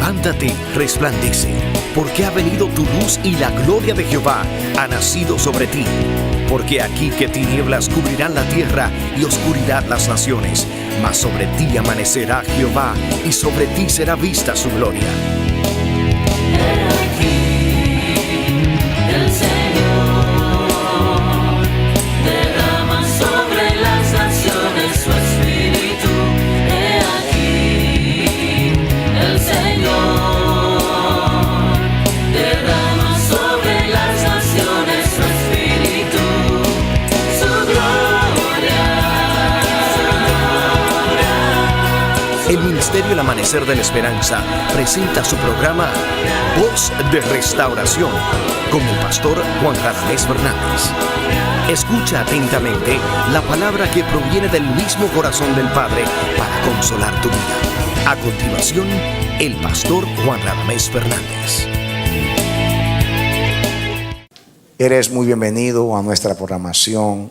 Levántate, resplandece, porque ha venido tu luz y la gloria de Jehová ha nacido sobre ti. Porque aquí que tinieblas cubrirán la tierra y oscuridad las naciones, mas sobre ti amanecerá Jehová y sobre ti será vista su gloria. El Ministerio El Amanecer de la Esperanza presenta su programa Voz de Restauración con el pastor Juan Radamés Fernández. Escucha atentamente la palabra que proviene del mismo corazón del Padre para consolar tu vida. A continuación, el pastor Juan Radamés Fernández. Eres muy bienvenido a nuestra programación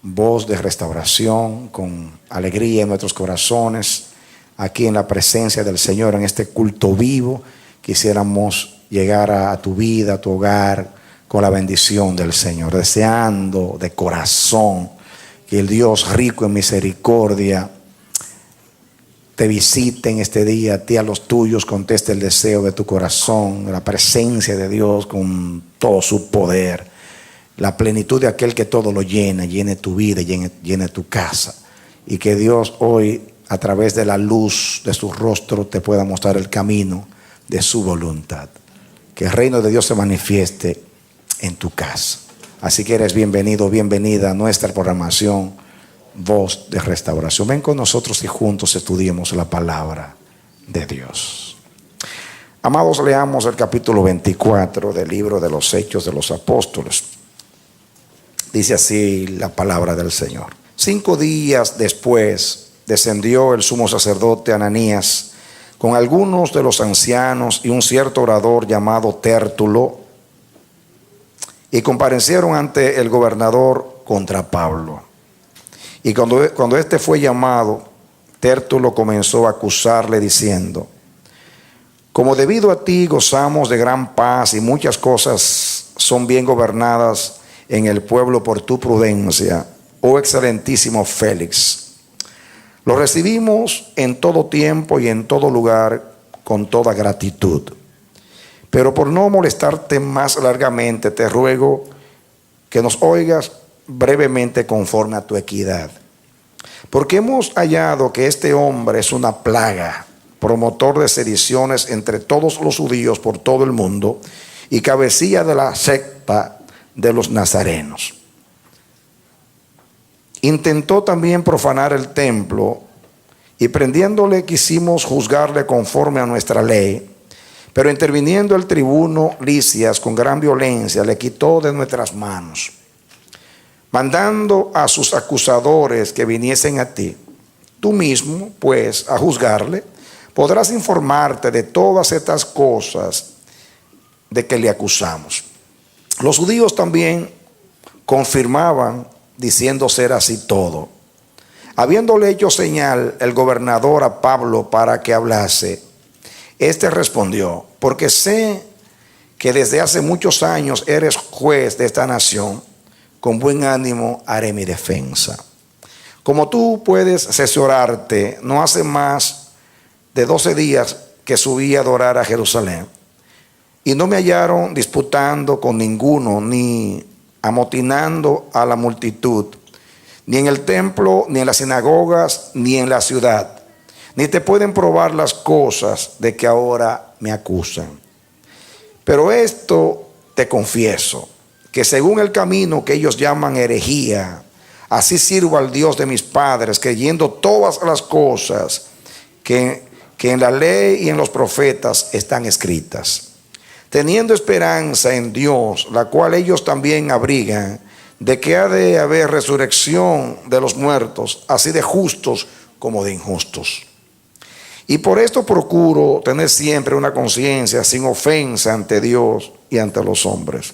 Voz de Restauración, con alegría en nuestros corazones. Aquí en la presencia del Señor, en este culto vivo, quisiéramos llegar a tu vida, a tu hogar, con la bendición del Señor, deseando de corazón que el Dios rico en misericordia te visite en este día, a ti, a los tuyos, conteste el deseo de tu corazón, la presencia de Dios con todo su poder, la plenitud de aquel que todo lo llena, llene tu vida, llene tu casa, y que Dios hoy, a través de la luz de su rostro, te pueda mostrar el camino de su voluntad. Que el reino de Dios se manifieste en tu casa. Así que eres bienvenido, bienvenida a nuestra programación Voz de Restauración. Ven con nosotros y juntos estudiemos la palabra de Dios. Amados, leamos el capítulo 24 del libro de los Hechos de los Apóstoles. Dice así la palabra del Señor. 5 días después descendió el sumo sacerdote Ananías con algunos de los ancianos y un cierto orador llamado Tértulo, y comparecieron ante el gobernador contra Pablo. Y cuando éste fue llamado, Tértulo comenzó a acusarle diciendo: como debido a ti gozamos de gran paz y muchas cosas son bien gobernadas en el pueblo por tu prudencia, oh excelentísimo Félix. Lo recibimos en todo tiempo y en todo lugar con toda gratitud. Pero por no molestarte más largamente, te ruego que nos oigas brevemente conforme a tu equidad. Porque hemos hallado que este hombre es una plaga, promotor de sediciones entre todos los judíos por todo el mundo y cabecilla de la secta de los nazarenos. Intentó también profanar el templo, y prendiéndole quisimos juzgarle conforme a nuestra ley, pero interviniendo el tribuno Lisias con gran violencia le quitó de nuestras manos, mandando a sus acusadores que viniesen a ti. Tú mismo, pues, a juzgarle, podrás informarte de todas estas cosas de que le acusamos. Los judíos también confirmaban, diciendo ser así todo. Habiéndole hecho señal el gobernador a Pablo para que hablase, éste respondió: porque sé que desde hace muchos años eres juez de esta nación, con buen ánimo haré mi defensa. Como tú puedes asesorarte, no hace más de 12 días que subí a adorar a Jerusalén, y no me hallaron disputando con ninguno, ni amotinando a la multitud, ni en el templo, ni en las sinagogas, ni en la ciudad. Ni te pueden probar las cosas de que ahora me acusan. Pero esto te confieso, que según el camino que ellos llaman herejía, así sirvo al Dios de mis padres, creyendo todas las cosas que en la ley y en los profetas están escritas, teniendo esperanza en Dios, la cual ellos también abrigan, de que ha de haber resurrección de los muertos, así de justos como de injustos. Y por esto procuro tener siempre una conciencia sin ofensa ante Dios y ante los hombres.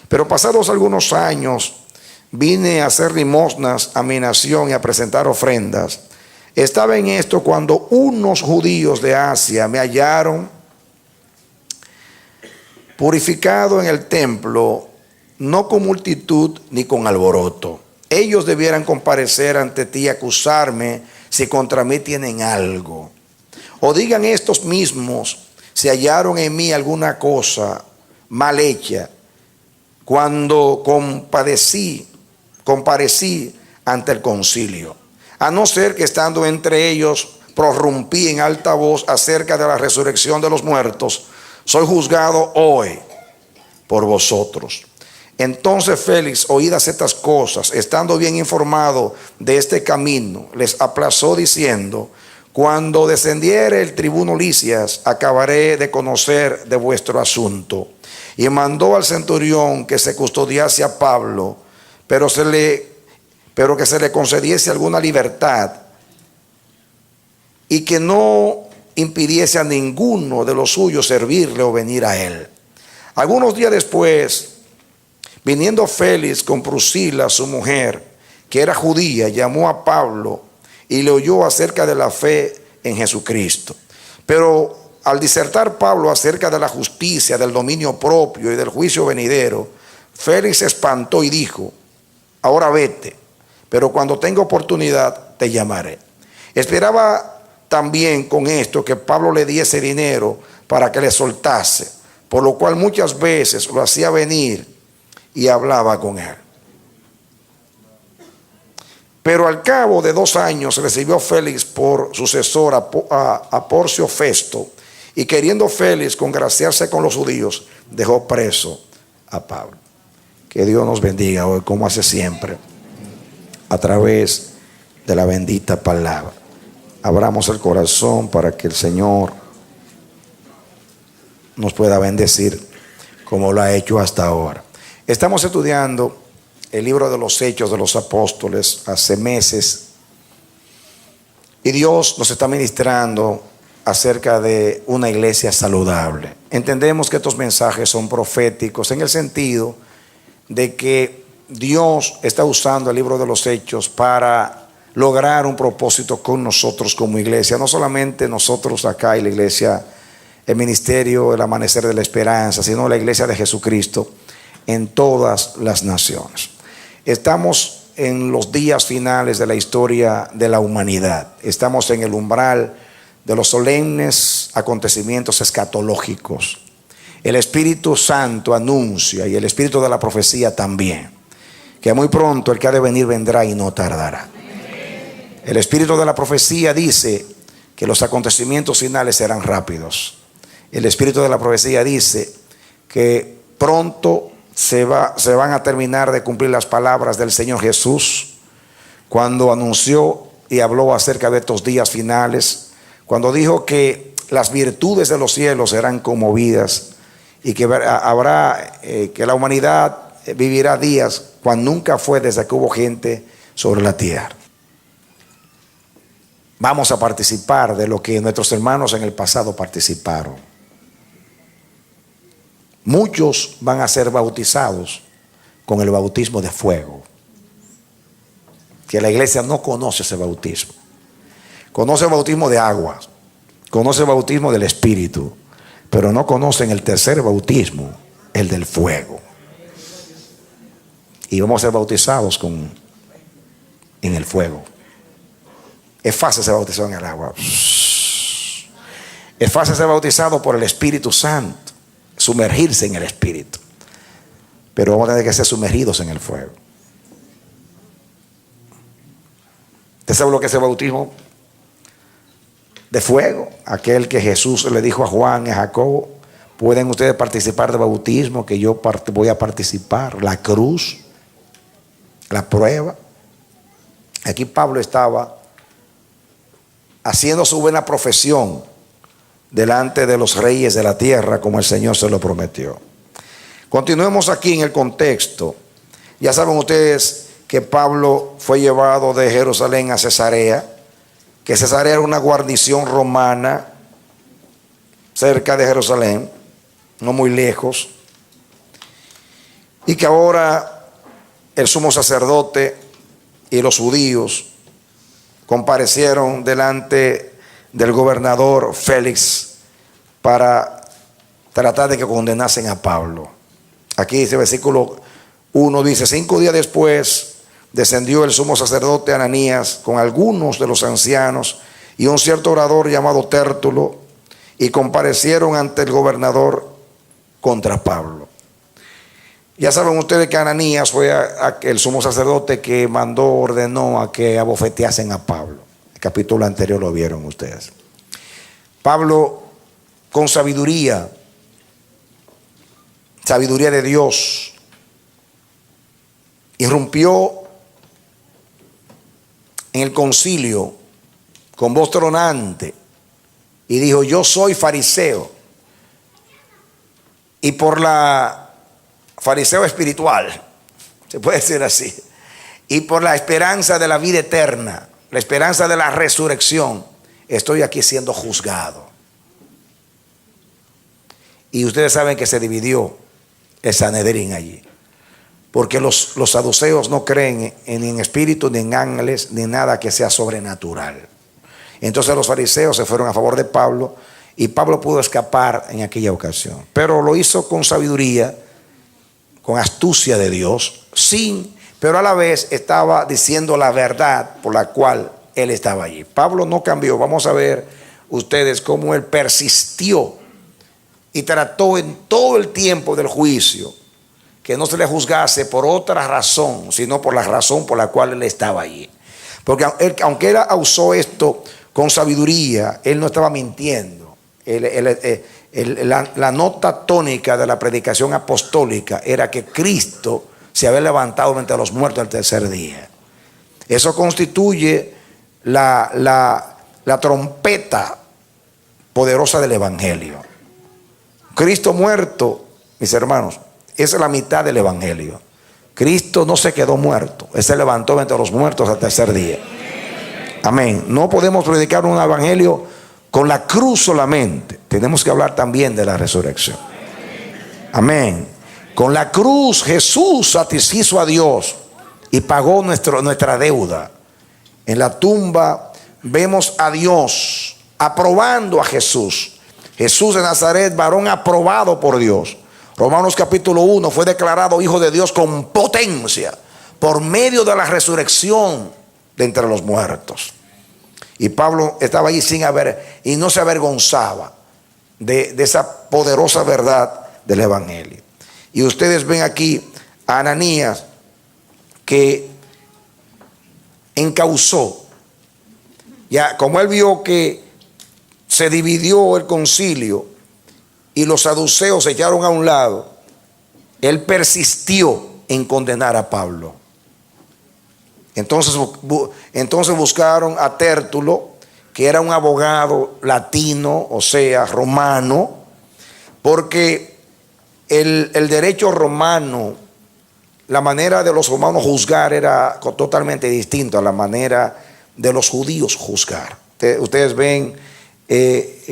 Pero pasados algunos años vine a hacer limosnas a mi nación y a presentar ofrendas. Estaba en esto cuando unos judíos de Asia me hallaron purificado en el templo, no con multitud ni con alboroto. Ellos debieran comparecer ante ti y acusarme si contra mí tienen algo. O digan estos mismos si hallaron en mí alguna cosa mal hecha cuando comparecí ante el concilio. A no ser que estando entre ellos prorrumpí en alta voz acerca de la resurrección de los muertos, soy juzgado hoy por vosotros. Entonces Félix, oídas estas cosas, estando bien informado de este camino, les aplazó diciendo: cuando descendiere el tribuno Lisias, acabaré de conocer de vuestro asunto. Y mandó al centurión que se custodiase a Pablo, pero que se le concediese alguna libertad y que no impidiese a ninguno de los suyos servirle o venir a él. Algunos días después, viniendo Félix con Prusila, su mujer, que era judía, llamó a Pablo y le oyó acerca de la fe en Jesucristo. Pero al disertar Pablo acerca de la justicia, del dominio propio y del juicio venidero, Félix se espantó y dijo: ahora vete, pero cuando tenga oportunidad te llamaré. Esperaba también con esto que Pablo le diese dinero para que le soltase, por lo cual muchas veces lo hacía venir y hablaba con él. Pero al cabo de 2 años recibió Félix por sucesor a Porcio Festo, y queriendo Félix congraciarse con los judíos, dejó preso a Pablo. Que Dios nos bendiga hoy, como hace siempre, a través de la bendita palabra. Abramos el corazón para que el Señor nos pueda bendecir como lo ha hecho hasta ahora. Estamos estudiando el libro de los Hechos de los Apóstoles hace meses, y Dios nos está ministrando acerca de una iglesia saludable. Entendemos que estos mensajes son proféticos en el sentido de que Dios está usando el libro de los Hechos para lograr un propósito con nosotros como iglesia, no solamente nosotros acá y la iglesia, el ministerio, el amanecer de la esperanza, sino la iglesia de Jesucristo en todas las naciones. Estamos en los días finales de la historia de la humanidad. Estamos en el umbral de los solemnes acontecimientos escatológicos. El Espíritu Santo anuncia, y el Espíritu de la profecía también, que muy pronto el que ha de venir vendrá y no tardará. El Espíritu de la profecía dice que los acontecimientos finales serán rápidos. El Espíritu de la profecía dice que pronto se van a terminar de cumplir las palabras del Señor Jesús cuando anunció y habló acerca de estos días finales, cuando dijo que las virtudes de los cielos serán conmovidas y que que la humanidad vivirá días cuando nunca fue desde que hubo gente sobre la tierra. Vamos a participar de lo que nuestros hermanos en el pasado participaron. Muchos van a ser bautizados con el bautismo de fuego, que la iglesia no conoce ese bautismo. Conoce el bautismo de agua, conoce el bautismo del Espíritu, pero no conocen el tercer bautismo, el del fuego. Y vamos a ser bautizados en el fuego. Es fácil ser bautizado en el agua. Es fácil ser bautizado por el Espíritu Santo, sumergirse en el Espíritu. Pero vamos a tener que ser sumergidos en el fuego. ¿Usted sabe lo que es el bautismo de fuego? Aquel que Jesús le dijo a Juan y a Jacobo: pueden ustedes participar del bautismo que yo voy a participar. La cruz, la prueba. Aquí Pablo estaba haciendo su buena profesión delante de los reyes de la tierra, como el Señor se lo prometió. Continuemos aquí en el contexto. Ya saben ustedes que Pablo fue llevado de Jerusalén a Cesarea, que Cesarea era una guarnición romana cerca de Jerusalén, no muy lejos, y que ahora el sumo sacerdote y los judíos comparecieron delante del gobernador Félix para tratar de que condenasen a Pablo. Aquí dice versículo 1, dice: 5 días después descendió el sumo sacerdote Ananías con algunos de los ancianos y un cierto orador llamado Tértulo, y comparecieron ante el gobernador contra Pablo. Ya saben ustedes que Ananías fue el sumo sacerdote que ordenó a que abofeteasen a Pablo. El capítulo anterior lo vieron ustedes. Pablo, con sabiduría de Dios, irrumpió en el concilio con voz tronante y dijo: yo soy fariseo, y por la fariseo espiritual, se puede decir así, y por la esperanza de la vida eterna, la esperanza de la resurrección, estoy aquí siendo juzgado. Y ustedes saben que se dividió el Sanedrín allí, porque los saduceos no creen ni en espíritus, ni en ángeles, ni nada que sea sobrenatural. Entonces los fariseos se fueron a favor de Pablo, y Pablo pudo escapar en aquella ocasión, pero lo hizo con sabiduría, con astucia de Dios, pero a la vez estaba diciendo la verdad por la cual él estaba allí. Pablo no cambió. Vamos a ver ustedes cómo él persistió y trató en todo el tiempo del juicio que no se le juzgase por otra razón, sino por la razón por la cual él estaba allí. Porque aunque él usó esto con sabiduría, él no estaba mintiendo. La nota tónica de la predicación apostólica era que Cristo se había levantado entre los muertos al tercer día. Eso constituye la trompeta poderosa del Evangelio. Cristo muerto, mis hermanos, esa es la mitad del Evangelio. Cristo no se quedó muerto, Él se levantó entre los muertos al tercer día. Amén. No podemos predicar un evangelio con la cruz solamente. Tenemos que hablar también de la resurrección. Amén. Con la cruz Jesús satisfizo a Dios y pagó nuestra deuda. En la tumba vemos a Dios aprobando a Jesús. Jesús de Nazaret, varón aprobado por Dios. Romanos capítulo 1, fue declarado hijo de Dios con potencia por medio de la resurrección de entre los muertos. Y Pablo estaba allí y no se avergonzaba de esa poderosa verdad del Evangelio. Y ustedes ven aquí a Ananías, que encausó, ya como él vio que se dividió el concilio y los saduceos se echaron a un lado, él persistió en condenar a Pablo. Entonces buscaron a Tértulo, que era un abogado latino, o sea, romano, porque el derecho romano, la manera de los romanos juzgar era totalmente distinta a la manera de los judíos juzgar. Ustedes ven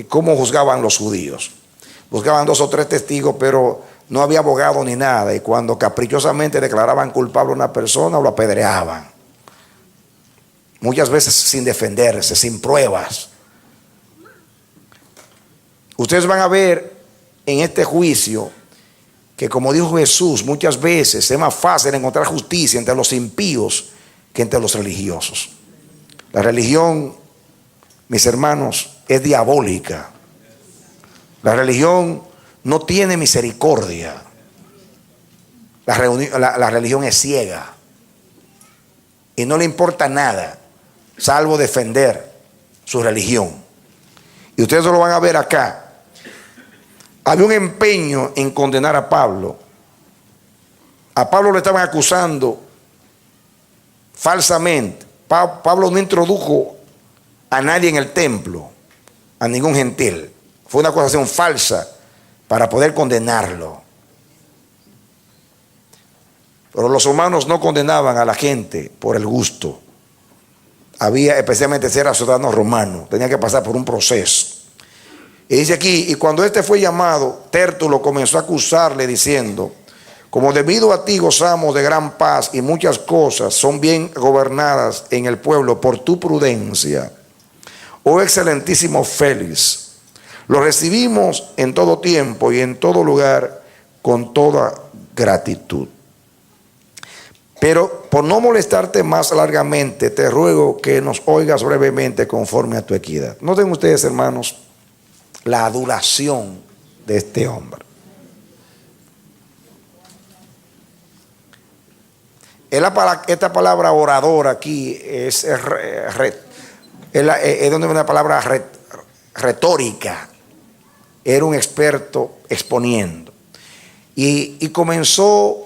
cómo juzgaban los judíos. Buscaban 2 o 3 testigos, pero no había abogado ni nada, y cuando caprichosamente declaraban culpable a una persona, lo apedreaban. Muchas veces sin defenderse, sin pruebas. Ustedes van a ver en este juicio que, como dijo Jesús, muchas veces es más fácil encontrar justicia entre los impíos que entre los religiosos. La religión, mis hermanos, es diabólica. La religión no tiene misericordia. La religión es ciega y no le importa nada salvo defender su religión. Y ustedes lo van a ver acá. Había un empeño en condenar a Pablo. A Pablo le estaban acusando falsamente. Pablo no introdujo a nadie en el templo, a ningún gentil. Fue una acusación falsa para poder condenarlo. Pero los romanos no condenaban a la gente por el gusto. Había, especialmente si era ciudadano romano, tenía que pasar por un proceso. Y dice aquí: y cuando este fue llamado, Tértulo comenzó a acusarle diciendo: como debido a ti gozamos de gran paz y muchas cosas son bien gobernadas en el pueblo por tu prudencia, oh excelentísimo Félix, Lo recibimos en todo tiempo y en todo lugar con toda gratitud. Pero por no molestarte más largamente, te ruego que nos oigas brevemente conforme a tu equidad. Noten ustedes, hermanos, la adulación de este hombre. Esta palabra orador aquí es donde viene una palabra retórica. Era un experto exponiendo. Y comenzó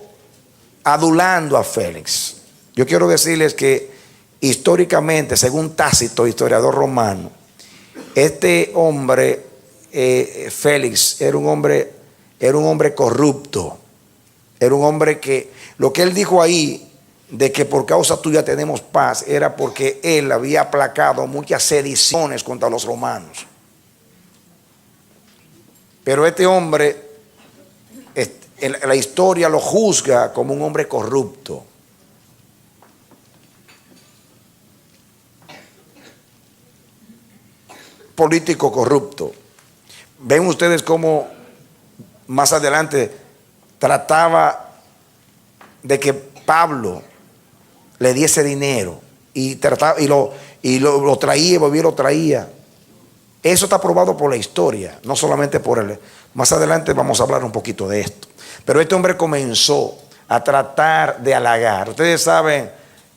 adulando a Félix. Yo quiero decirles que históricamente, según Tácito, historiador romano, este hombre, Félix, era un hombre corrupto. Era un hombre que, lo que él dijo ahí, de que por causa tuya tenemos paz, era porque él había aplacado muchas sediciones contra los romanos. Pero este hombre, la historia lo juzga como un hombre corrupto. Político corrupto. Ven ustedes cómo más adelante trataba de que Pablo le diese dinero y lo traía y volvía y lo traía. Eso está probado por la historia, no solamente por él. Más adelante vamos a hablar un poquito de esto. Pero este hombre comenzó a tratar de halagar. Ustedes saben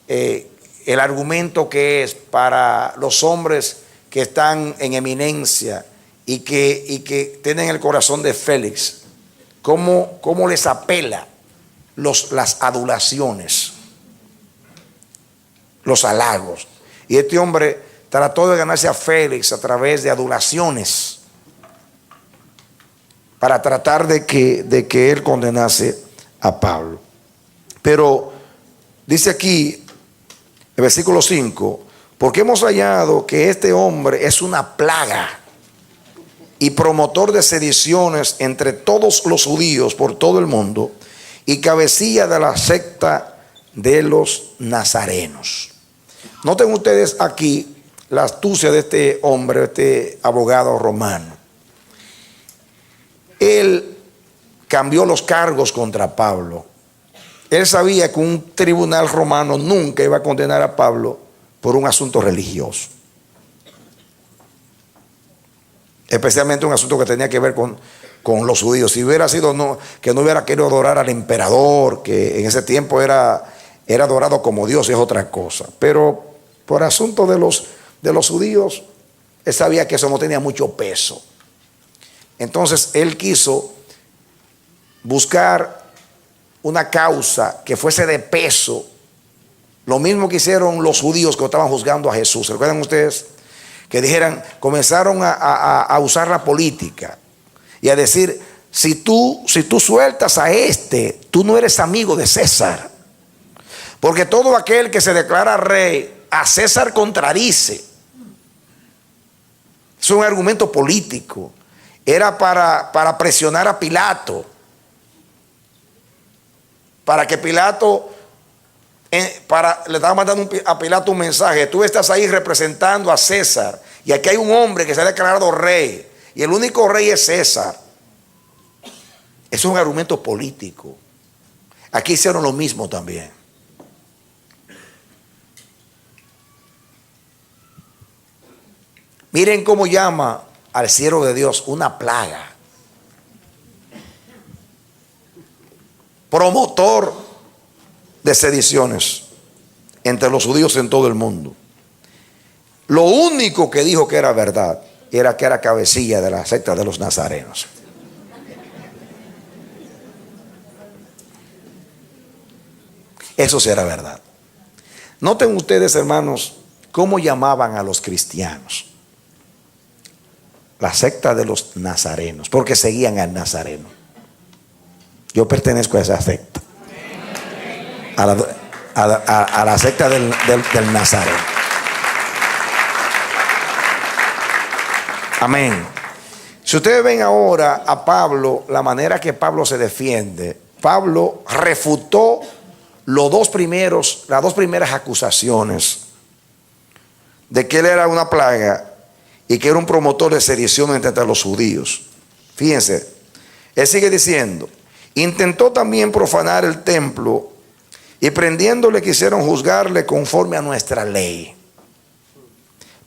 el argumento que es para los hombres que están en eminencia y que tienen el corazón de Félix. ¿Cómo les apela las adulaciones, los halagos? Y este hombre trató de ganarse a Félix a través de adulaciones para tratar de que él condenase a Pablo. Pero dice aquí, el versículo 5, porque hemos hallado que este hombre es una plaga y promotor de sediciones entre todos los judíos por todo el mundo y cabecilla de la secta de los nazarenos. Noten ustedes aquí la astucia de este hombre, este abogado romano. Él cambió los cargos contra Pablo. Él sabía que un tribunal romano nunca iba a condenar a Pablo por un asunto religioso. Especialmente un asunto que tenía que ver con los judíos. Si hubiera sido que no hubiera querido adorar al emperador, que en ese tiempo era adorado como Dios, es otra cosa. Pero por asunto de los judíos, él sabía que eso no tenía mucho peso. Entonces él quiso buscar una causa que fuese de peso. Lo mismo que hicieron los judíos que estaban juzgando a Jesús. ¿Recuerdan ustedes? Que comenzaron a usar la política y a decir, si tú sueltas a tú no eres amigo de César. Porque todo aquel que se declara rey, a César contradice. Es un argumento político. Era para presionar a Pilato. Para que Pilato, le estaba mandando a Pilato un mensaje. Tú estás ahí representando a César. Y aquí hay un hombre que se ha declarado rey. Y el único rey es César. Es un argumento político. Aquí hicieron lo mismo también. Miren cómo llama al siervo de Dios una plaga. Promotor de sediciones entre los judíos en todo el mundo. Lo único que dijo que era verdad era que era cabecilla de la secta de los nazarenos. Eso sí era verdad. Noten ustedes, hermanos, cómo llamaban a los cristianos. La secta de los nazarenos, porque seguían al nazareno. Yo pertenezco a esa secta. A la secta del nazareno. Amén. Si ustedes ven ahora a Pablo, la manera que Pablo se defiende, Pablo refutó las dos primeras acusaciones de que él era una plaga y que era un promotor de sedición entre los judíos. Fíjense, él sigue diciendo: intentó también profanar el templo, y prendiéndole quisieron juzgarle conforme a nuestra ley.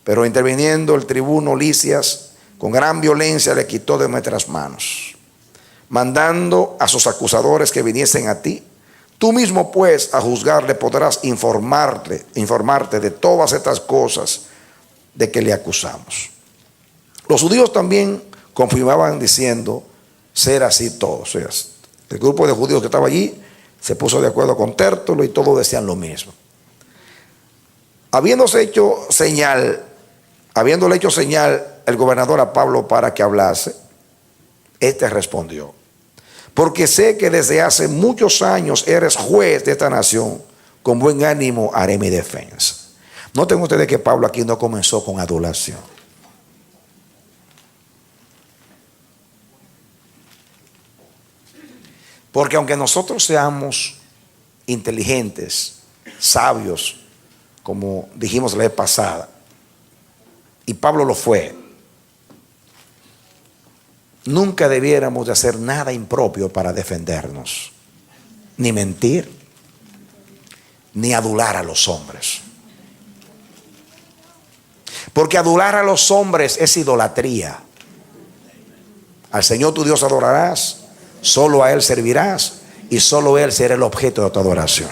Pero interviniendo el tribuno Lisias, con gran violencia le quitó de nuestras manos, mandando a sus acusadores que viniesen a ti. Tú mismo, pues, a juzgarle podrás informarte de todas estas cosas de que le acusamos. Los judíos también confirmaban diciendo ser así todo. O sea, el grupo de judíos que estaba allí se puso de acuerdo con Tértulo y todos decían lo mismo. Habiéndole hecho señal el gobernador a Pablo para que hablase, este respondió: porque sé que desde hace muchos años eres juez de esta nación, con buen ánimo haré mi defensa. Noten ustedes que Pablo aquí no comenzó con adulación. Porque aunque nosotros seamos inteligentes, sabios, como dijimos la vez pasada, y Pablo lo fue, nunca debiéramos de hacer nada impropio para defendernos, ni mentir, ni adular a los hombres. Porque adular a los hombres es idolatría. Al Señor tu Dios adorarás, solo a Él servirás, y solo Él será el objeto de tu adoración.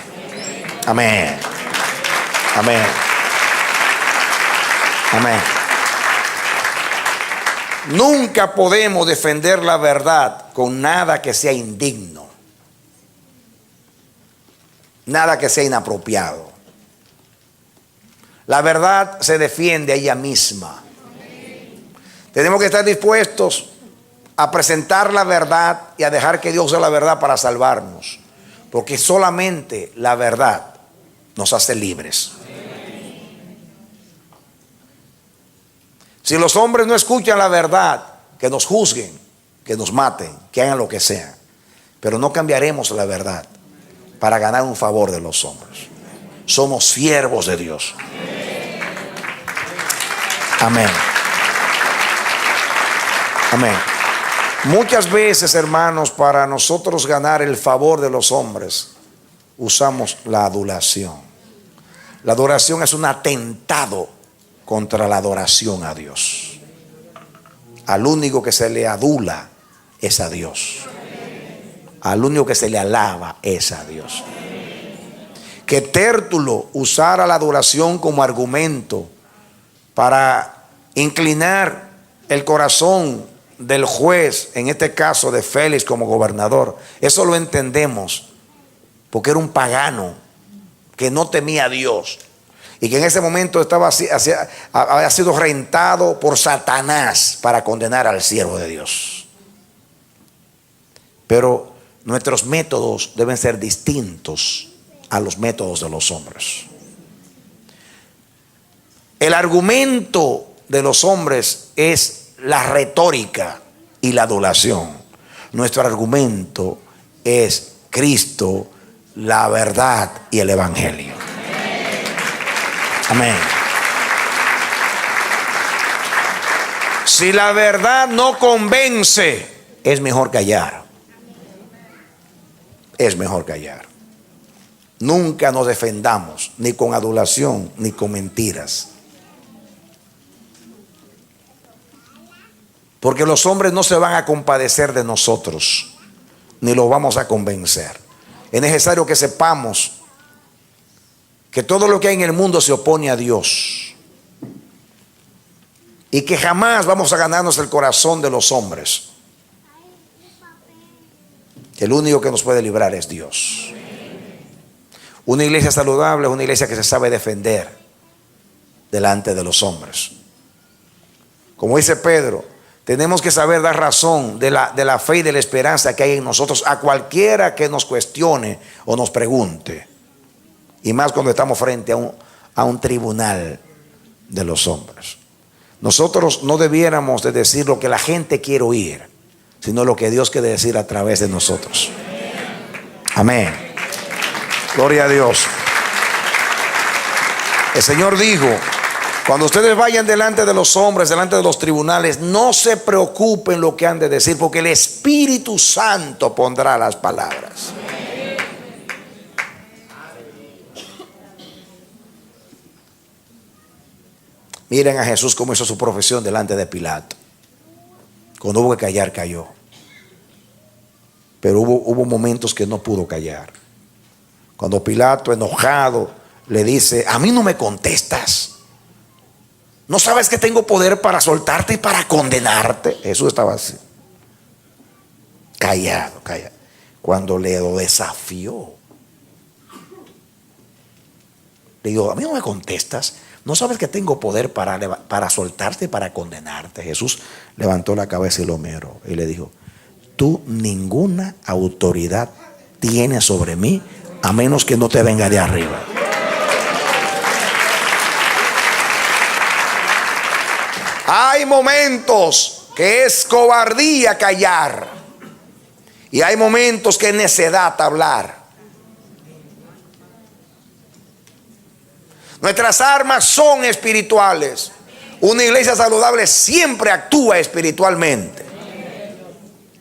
Amén. Amén. Amén. Nunca podemos defender la verdad con nada que sea indigno, nada que sea inapropiado. La verdad se defiende a ella misma. Tenemos que estar dispuestos a presentar la verdad y a dejar que Dios sea la verdad para salvarnos, porque solamente la verdad nos hace libres. Si los hombres no escuchan la verdad, que nos juzguen, que nos maten, que hagan lo que sea, pero no cambiaremos la verdad para ganar un favor de los hombres. Somos siervos de Dios. Amén. Amén. Muchas veces, hermanos, para nosotros ganar el favor de los hombres, usamos la adulación. La adoración es un atentado contra la adoración a Dios. Al único que se le adula es a Dios. Al único que se le alaba es a Dios. Que Tértulo usara la adoración como argumento para inclinar el corazón del juez, en este caso de Félix como gobernador, eso lo entendemos, porque era un pagano que no temía a Dios y que en ese momento había sido rentado por Satanás para condenar al siervo de Dios. Pero nuestros métodos deben ser distintos a los métodos de los hombres. El argumento de los hombres es la retórica y la adulación. Nuestro argumento es Cristo, la verdad y el Evangelio. Amén. Si la verdad no convence, es mejor callar. Es mejor callar. Nunca nos defendamos, ni con adulación, ni con mentiras. Porque los hombres no se van a compadecer de nosotros, ni los vamos a convencer. Es necesario que sepamos que todo lo que hay en el mundo se opone a Dios, y que jamás vamos a ganarnos el corazón de los hombres. El único que nos puede librar es Dios. Una iglesia saludable es una iglesia que se sabe defender delante de los hombres. Como dice Pedro, tenemos que saber dar razón de la fe y de la esperanza que hay en nosotros a cualquiera que nos cuestione o nos pregunte. Y más cuando estamos frente a un tribunal de los hombres. Nosotros no debiéramos de decir lo que la gente quiere oír, sino lo que Dios quiere decir a través de nosotros. Amén. Gloria a Dios. El Señor dijo Cuando ustedes vayan delante de los hombres, delante de los tribunales, no se preocupen lo que han de decir, porque el Espíritu Santo pondrá las palabras. Miren a Jesús cómo hizo su profesión delante de Pilato. Cuando hubo que callar, calló. Pero hubo momentos que no pudo callar. Cuando Pilato, enojado, le dice: a mí no me contestas. ¿No sabes que tengo poder para soltarte y para condenarte? Jesús estaba así, callado, callado. Cuando le lo desafió, le dijo: a mí no me contestas. ¿No sabes que tengo poder para soltarte y para condenarte? Jesús levantó la cabeza y lo miró y le dijo: tú ninguna autoridad tienes sobre mí, a menos que no te venga de arriba. Hay momentos que es cobardía callar, y hay momentos que es necedad hablar. Nuestras armas son espirituales. Una iglesia saludable siempre actúa espiritualmente.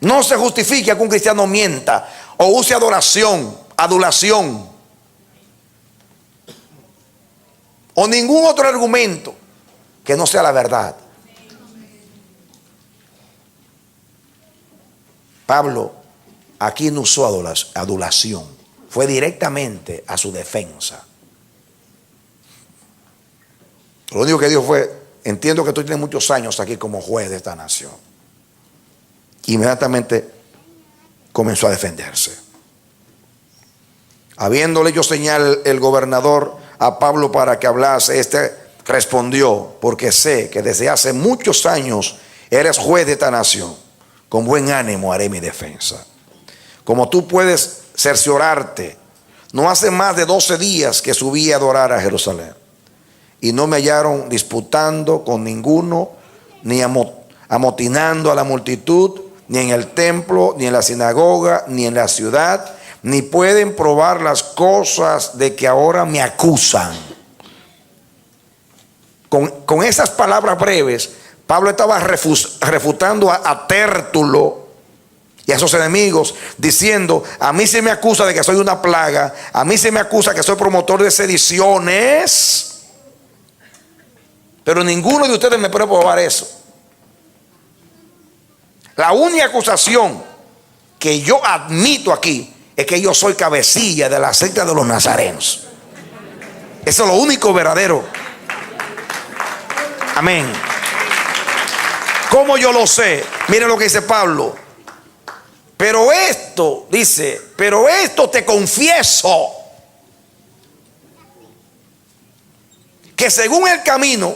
No se justifica que un cristiano mienta o use adoración, adulación o ningún otro argumento que no sea la verdad. Pablo aquí no usó adulación, fue directamente a su defensa. Lo único que dijo fue: entiendo que tú tienes muchos años aquí como juez de esta nación. Inmediatamente comenzó a defenderse. Habiéndole hecho señal el gobernador a Pablo para que hablase, este respondió: porque sé que desde hace muchos años eres juez de esta nación. Con buen ánimo haré mi defensa. Como tú puedes cerciorarte, no hace más de 12 días que subí a adorar a Jerusalén, y no me hallaron disputando con ninguno, ni amotinando a la multitud, ni en el templo, ni en la sinagoga, ni en la ciudad, ni pueden probar las cosas de que ahora me acusan. Con esas palabras breves, Pablo estaba refutando a Tértulo y a sus enemigos, diciendo: a mí se me acusa de que soy una plaga, a mí se me acusa que soy promotor de sediciones, pero ninguno de ustedes me puede probar eso. La única acusación que yo admito aquí es que yo soy cabecilla de la secta de los nazarenos. Eso es lo único verdadero. Amén. ¿Cómo yo lo sé? Miren lo que dice Pablo. Pero esto, dice, pero esto te confieso, que según el camino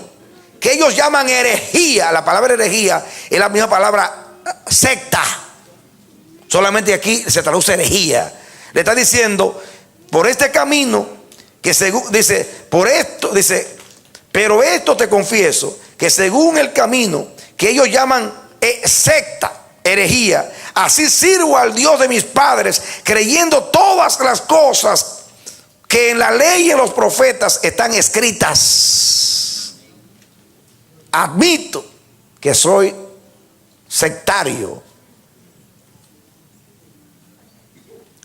que ellos llaman herejía, la palabra herejía es la misma palabra secta, solamente aquí se traduce herejía. Le está diciendo: por este camino que según, dice, por esto, dice, pero esto te confieso, que según el camino que ellos llaman secta, herejía, así sirvo al Dios de mis padres, creyendo todas las cosas que en la ley y en los profetas están escritas. Admito que soy sectario.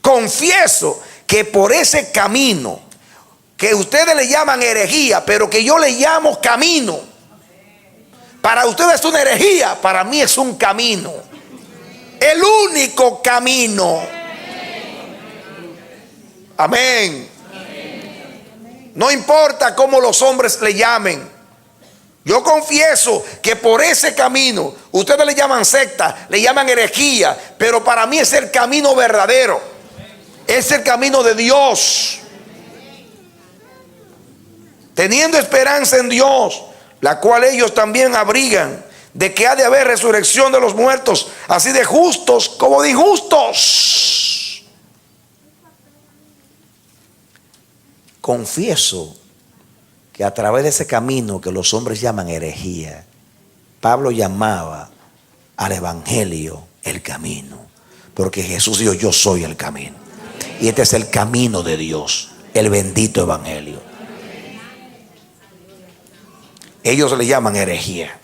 Confieso que por ese camino que ustedes le llaman herejía, pero que yo le llamo camino, para ustedes es una herejía, para mí es un camino, el único camino. Amén. No importa cómo los hombres le llamen. Yo confieso que por ese camino, ustedes le llaman secta, le llaman herejía, pero para mí es el camino verdadero, es el camino de Dios. Teniendo esperanza en Dios, la cual ellos también abrigan, de que ha de haber resurrección de los muertos, así de justos como de injustos. Confieso que a través de ese camino que los hombres llaman herejía, Pablo llamaba al evangelio el camino, porque Jesús dijo: yo soy el camino, y este es el camino de Dios, el bendito evangelio. ellos le llaman herejía.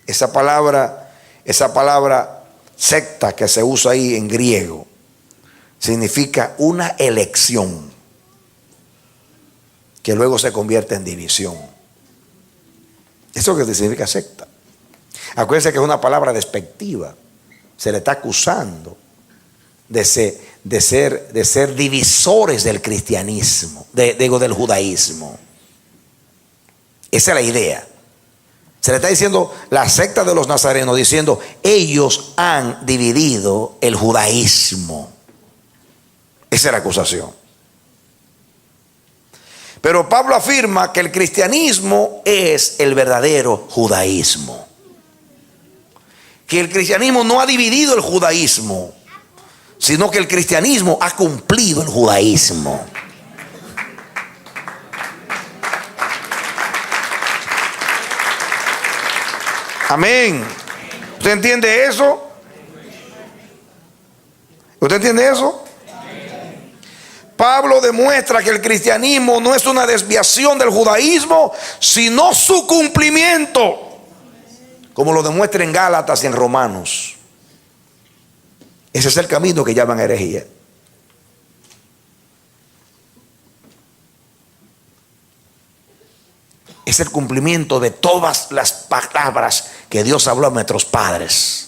Esa palabra secta que se usa ahí en griego significa una elección que luego se convierte en división. Eso es lo que significa secta. Acuérdense que es una palabra despectiva. Se le está acusando de ser divisores del cristianismo, del judaísmo. Esa es la idea. Se le está diciendo la secta de los nazarenos, diciendo ellos han dividido el judaísmo. Esa es la acusación. Pero Pablo afirma que el cristianismo es el verdadero judaísmo. Que el cristianismo no ha dividido el judaísmo, sino que el cristianismo ha cumplido el judaísmo. Amén. ¿Usted entiende eso? ¿Usted entiende eso? Pablo demuestra que el cristianismo no es una desviación del judaísmo, sino su cumplimiento, como lo demuestra en Gálatas y en Romanos. Ese es el camino que llaman herejía. Es el cumplimiento de todas las palabras que Dios habló a nuestros padres.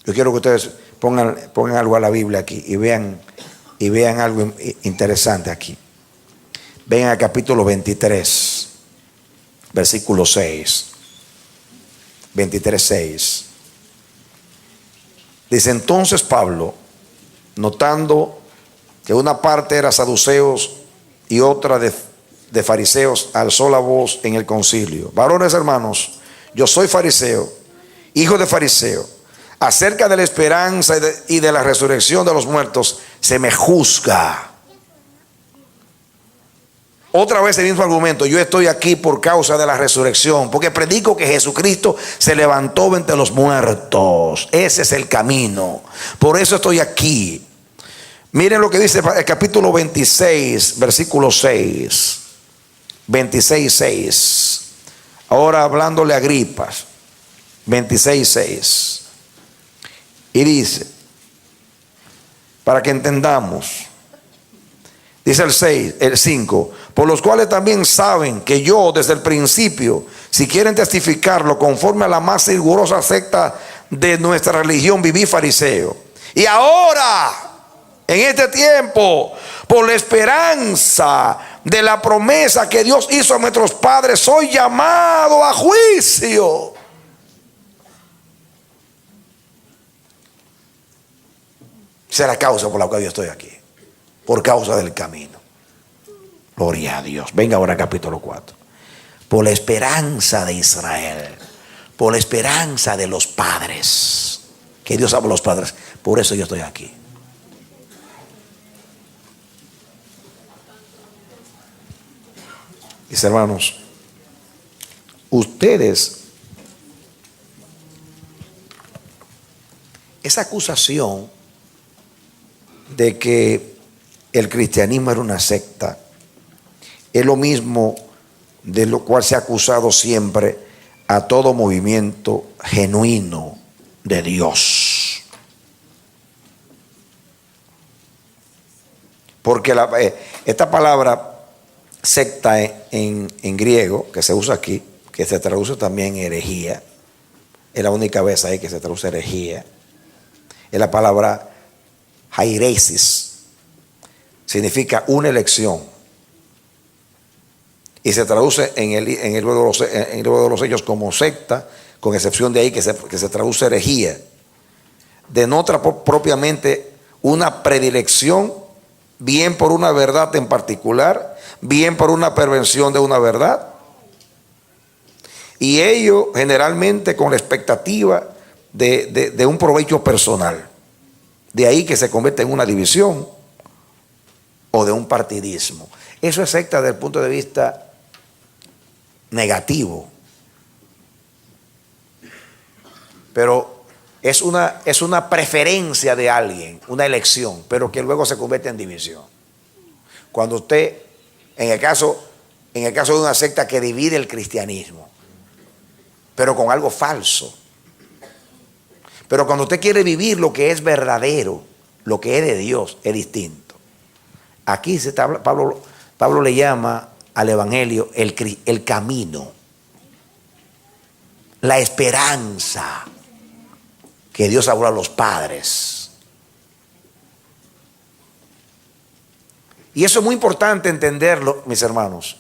Yo quiero que ustedes pongan algo a la Biblia aquí y vean algo interesante aquí. Ven al capítulo 23, versículo 6. 23:6. Dice: entonces Pablo, notando que una parte era saduceos y otra de fariseos, alzó la voz en el concilio: varones hermanos, yo soy fariseo, hijo de fariseo. Acerca de la esperanza y de la resurrección de los muertos se me juzga. Otra vez el mismo argumento: yo estoy aquí por causa de la resurrección, porque predico que Jesucristo se levantó entre los muertos. Ese es el camino, por eso estoy aquí. Miren lo que dice el capítulo 26, versículo 6. 26:6. Ahora hablándole a Agripas. 26:6. Y dice, para que entendamos, dice el 5, por los cuales también saben que yo desde el principio, si quieren testificarlo conforme a la más rigurosa secta de nuestra religión, viví fariseo. Y ahora, en este tiempo, por la esperanza de la promesa que Dios hizo a nuestros padres, soy llamado a juicio. Esa es la causa por la cual yo estoy aquí, por causa del camino. Gloria a Dios. Venga ahora capítulo 4. Por la esperanza de Israel, por la esperanza de los padres, que Dios ama a los padres, por eso yo estoy aquí. Dice, hermanos, ustedes, esa acusación de que el cristianismo era una secta es lo mismo de lo cual se ha acusado siempre a todo movimiento genuino de Dios. Porque esta palabra secta en griego que se usa aquí, que se traduce también herejía, es la única vez ahí que se traduce herejía, es la palabra Hairesis. Significa una elección y se traduce en el libro de los Hechos como secta, con excepción de ahí que se traduce herejía. Denota propiamente una predilección, bien por una verdad en particular, bien por una perversión de una verdad, y ello generalmente con la expectativa de un provecho personal. De ahí que se convierte en una división o de un partidismo. Eso es secta desde el punto de vista negativo. Pero es una preferencia de alguien, una elección, pero que luego se convierte en división. Cuando usted, en el caso de una secta que divide el cristianismo, pero con algo falso. Pero cuando usted quiere vivir lo que es verdadero, lo que es de Dios, es distinto. Aquí Pablo le llama al evangelio el camino, la esperanza que Dios habló a los padres. Y eso es muy importante entenderlo, mis hermanos,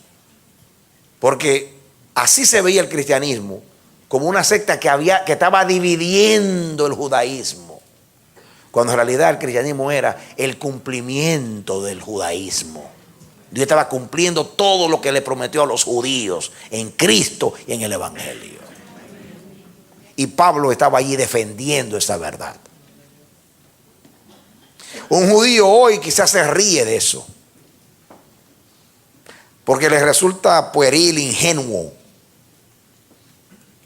porque así se veía el cristianismo, como una secta que estaba dividiendo el judaísmo, cuando en realidad el cristianismo era el cumplimiento del judaísmo. Dios estaba cumpliendo todo lo que le prometió a los judíos en Cristo y en el evangelio. Y Pablo estaba allí defendiendo esa verdad. Un judío hoy quizás se ríe de eso, porque les resulta pueril, ingenuo.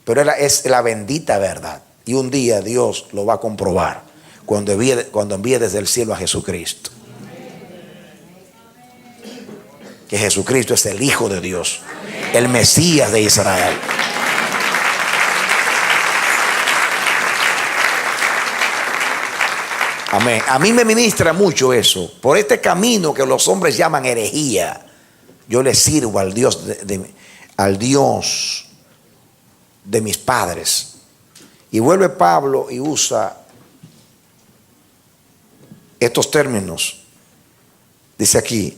Pero es la bendita verdad. Y un día Dios lo va a comprobar cuando envíe desde el cielo a Jesucristo. Que Jesucristo es el Hijo de Dios, el Mesías de Israel. Amén. A mí me ministra mucho eso. Por este camino que los hombres llaman herejía, yo le sirvo al Dios al Dios de mis padres. Y vuelve Pablo y usa estos términos. Dice aquí,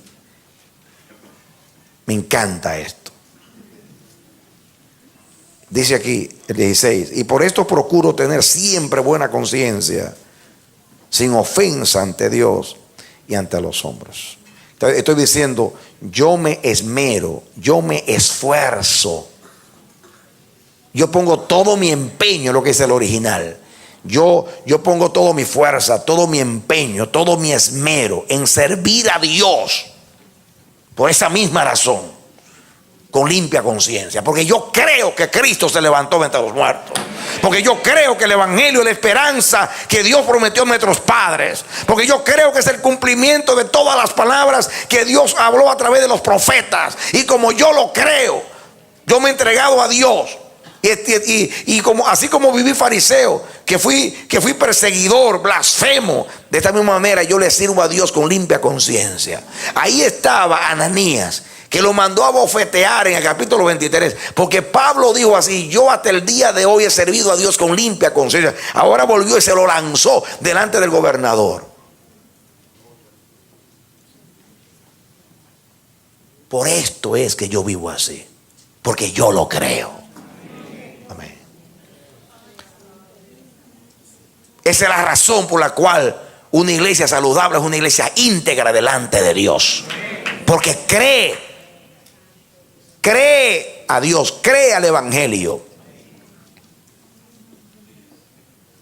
me encanta esto. Dice aquí el 16, y por esto procuro tener siempre buena conciencia, sin ofensa ante Dios y ante los hombres. Estoy diciendo, yo me esmero, yo me esfuerzo, yo pongo todo mi empeño, lo que es el original. Yo pongo toda mi fuerza, todo mi empeño, todo mi esmero en servir a Dios. Por esa misma razón, con limpia conciencia. Porque yo creo que Cristo se levantó entre los muertos. Porque yo creo que el evangelio es la esperanza que Dios prometió a nuestros padres. Porque yo creo que es el cumplimiento de todas las palabras que Dios habló a través de los profetas. Y como yo lo creo, yo me he entregado a Dios. Y así como viví fariseo, que fui perseguidor, blasfemo, de esta misma manera yo le sirvo a Dios con limpia conciencia. Ahí estaba Ananías, que lo mandó a bofetear en el capítulo 23, porque Pablo dijo así: yo hasta el día de hoy he servido a Dios con limpia conciencia. Ahora volvió y se lo lanzó delante del gobernador. Por esto es que yo vivo así, porque yo lo creo. Amén. Esa es la razón por la cual una iglesia saludable es una iglesia íntegra delante de Dios, porque cree a Dios, cree al evangelio.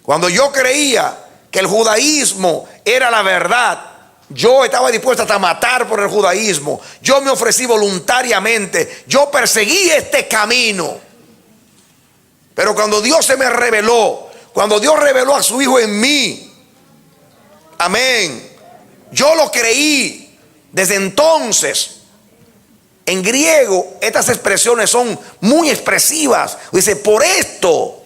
Cuando yo creía que el judaísmo era la verdad, yo estaba dispuesto hasta matar por el judaísmo. Yo me ofrecí voluntariamente, yo perseguí este camino. Pero cuando Dios se me reveló, cuando Dios reveló a su Hijo en mí, amén, yo lo creí. Desde entonces, en griego, estas expresiones son muy expresivas. Dice, por esto,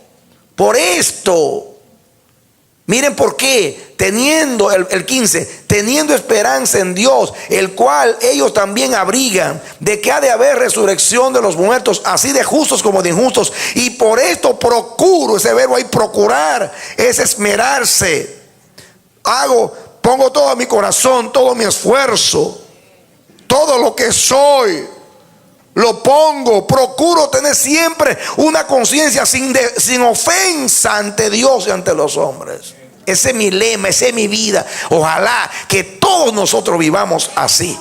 miren por qué, teniendo el 15, teniendo esperanza en Dios, el cual ellos también abrigan, de que ha de haber resurrección de los muertos, así de justos como de injustos. Y por esto procuro, ese verbo ahí, procurar, es esmerarse. Pongo todo mi corazón, todo mi esfuerzo, todo lo que soy, lo pongo. Procuro tener siempre una conciencia sin ofensa ante Dios y ante los hombres. Ese es mi lema, esa es mi vida. Ojalá que todos nosotros vivamos así.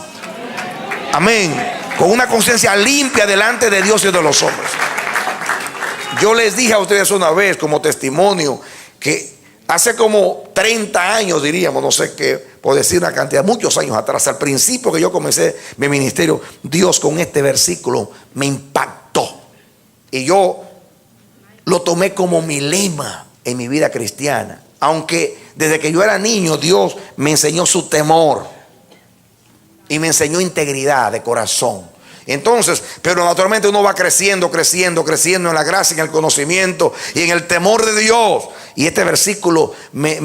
Amén. Con una conciencia limpia delante de Dios y de los hombres. Yo les dije a ustedes una vez como testimonio que hace como 30 años, diríamos, no sé qué, por decir una cantidad, muchos años atrás, al principio que yo comencé mi ministerio, Dios con este versículo me impactó. Y yo lo tomé como mi lema. en mi vida cristiana. Aunque desde que yo era niño Dios me enseñó su temor y me enseñó integridad de corazón. Entonces, pero naturalmente uno va creciendo en la gracia, en el conocimiento y en el temor de Dios. Y este versículo me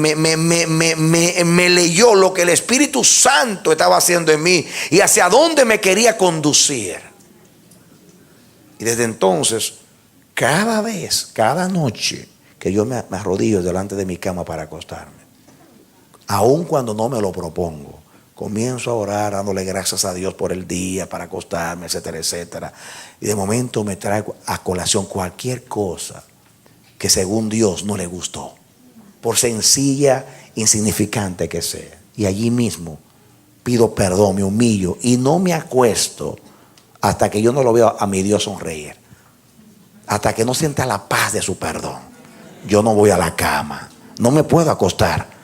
leyó lo que el Espíritu Santo estaba haciendo en mí y hacia dónde me quería conducir. Y desde entonces, cada noche que yo me arrodillo delante de mi cama para acostarme, aun cuando no me lo propongo, comienzo a orar dándole gracias a Dios por el día, para acostarme, etcétera, etcétera. Y de momento me traigo a colación cualquier cosa que según Dios no le gustó, por sencilla, insignificante que sea. Y allí mismo pido perdón, me humillo y no me acuesto hasta que yo no lo veo a mi Dios sonreír. Hasta que no sienta la paz de su perdón, yo no voy a la cama. No me puedo acostar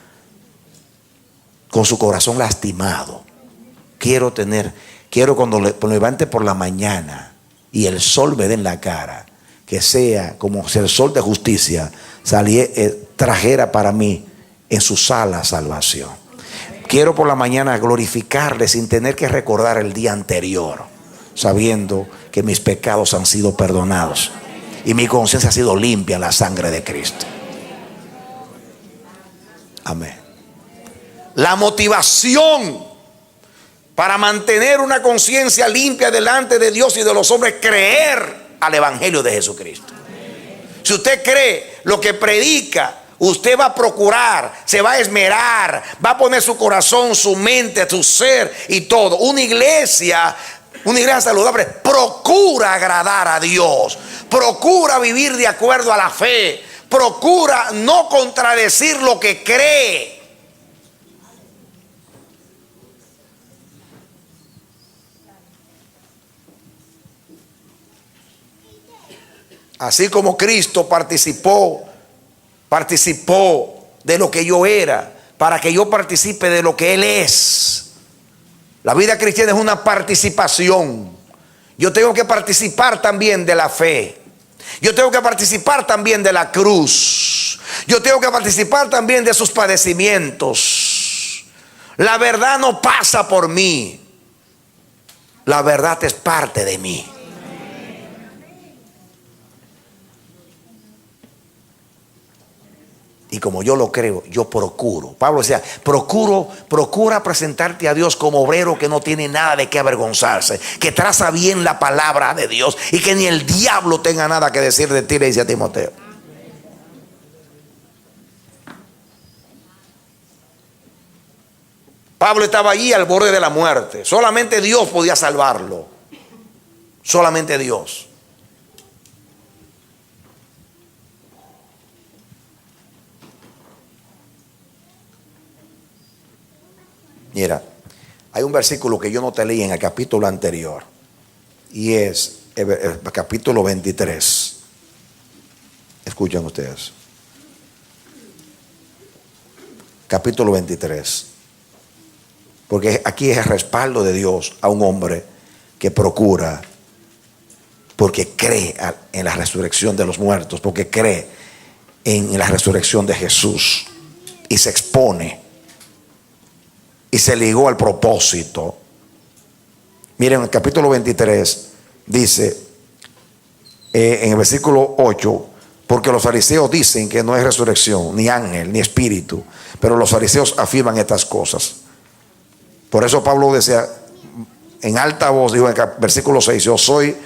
con su corazón lastimado. Quiero cuando me levante por la mañana y el sol me dé en la cara, que sea como si el sol de justicia trajera para mí en su sala salvación. Quiero por la mañana glorificarle sin tener que recordar el día anterior, sabiendo que mis pecados han sido perdonados y mi conciencia ha sido limpia en la sangre de Cristo. Amén. La motivación para mantener una conciencia limpia delante de Dios y de los hombres, creer al Evangelio de Jesucristo. Si usted cree lo que predica, usted va a procurar, se va a esmerar, va a poner su corazón, su mente, su ser y todo. Una iglesia saludable procura agradar a Dios, procura vivir de acuerdo a la fe, procura no contradecir lo que cree. Así como Cristo participó de lo que yo era, para que yo participe de lo que Él es. La vida cristiana es una participación. Yo tengo que participar también de la fe. Yo tengo que participar también de la cruz. Yo tengo que participar también de sus padecimientos. La verdad no pasa por mí. La verdad es parte de mí. Y como yo lo creo, yo procuro. Pablo decía, procura presentarte a Dios como obrero que no tiene nada de qué avergonzarse, que traza bien la palabra de Dios y que ni el diablo tenga nada que decir de ti, le dice a Timoteo. Pablo estaba allí al borde de la muerte. Solamente Dios podía salvarlo. Solamente Dios. Mira, hay un versículo que yo no te leí en el capítulo anterior y es el capítulo 23. Escuchen ustedes. Capítulo 23. Porque aquí es el respaldo de Dios a un hombre que procura, porque cree en la resurrección de los muertos, porque cree en la resurrección de Jesús y se expone. Y se ligó al propósito. Miren, en el capítulo 23 dice, en el versículo 8, porque los fariseos dicen que no hay resurrección, ni ángel, ni espíritu, pero los fariseos afirman estas cosas. Por eso Pablo decía en alta voz, dijo en el versículo 6, yo soy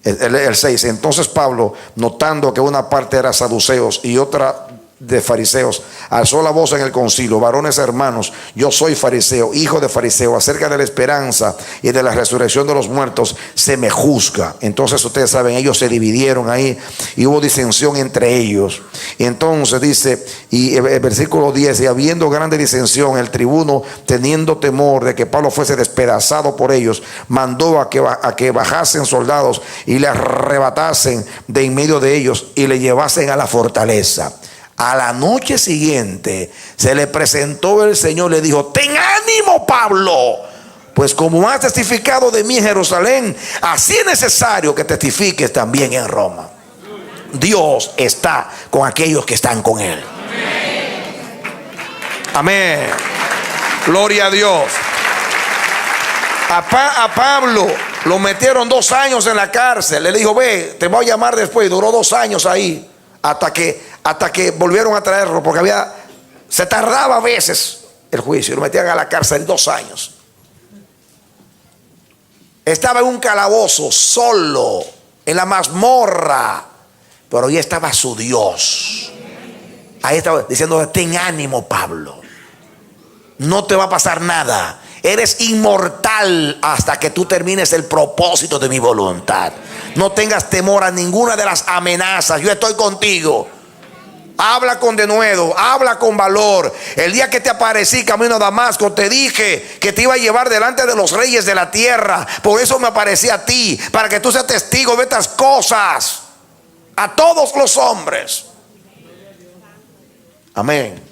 el 6. Entonces Pablo, notando que una parte era saduceos y otra de fariseos, alzó la voz en el concilio: varones hermanos, yo soy fariseo, hijo de fariseo, acerca de la esperanza y de la resurrección de los muertos se me juzga. Entonces ustedes saben, ellos se dividieron ahí y hubo disensión entre ellos. Y entonces dice, y el versículo 10, y habiendo grande disensión, el tribuno, teniendo temor de que Pablo fuese despedazado por ellos, mandó a que bajasen soldados y le arrebatasen de en medio de ellos y le llevasen a la fortaleza. A la noche siguiente se le presentó el Señor, le dijo: ten ánimo, Pablo, pues como has testificado de mí en Jerusalén, así es necesario que testifiques también en Roma. Dios está con aquellos que están con Él. Amén. Gloria a Dios. A Pablo lo metieron 2 años en la cárcel. Le dijo: ve, te voy a llamar después. Duró 2 años ahí hasta que volvieron a traerlo, porque se tardaba a veces el juicio. Lo metían a la cárcel 2 años. Estaba en un calabozo solo, en la mazmorra, pero ahí estaba su Dios. Ahí estaba diciendo: ten ánimo, Pablo, no te va a pasar nada. Eres inmortal hasta que tú termines el propósito de mi voluntad. No tengas temor a ninguna de las amenazas. Yo estoy contigo. Habla con denuedo, habla con valor. El día que te aparecí camino a Damasco, te dije que te iba a llevar delante de los reyes de la tierra. Por eso me aparecí a ti, para que tú seas testigo de estas cosas a todos los hombres. Amén.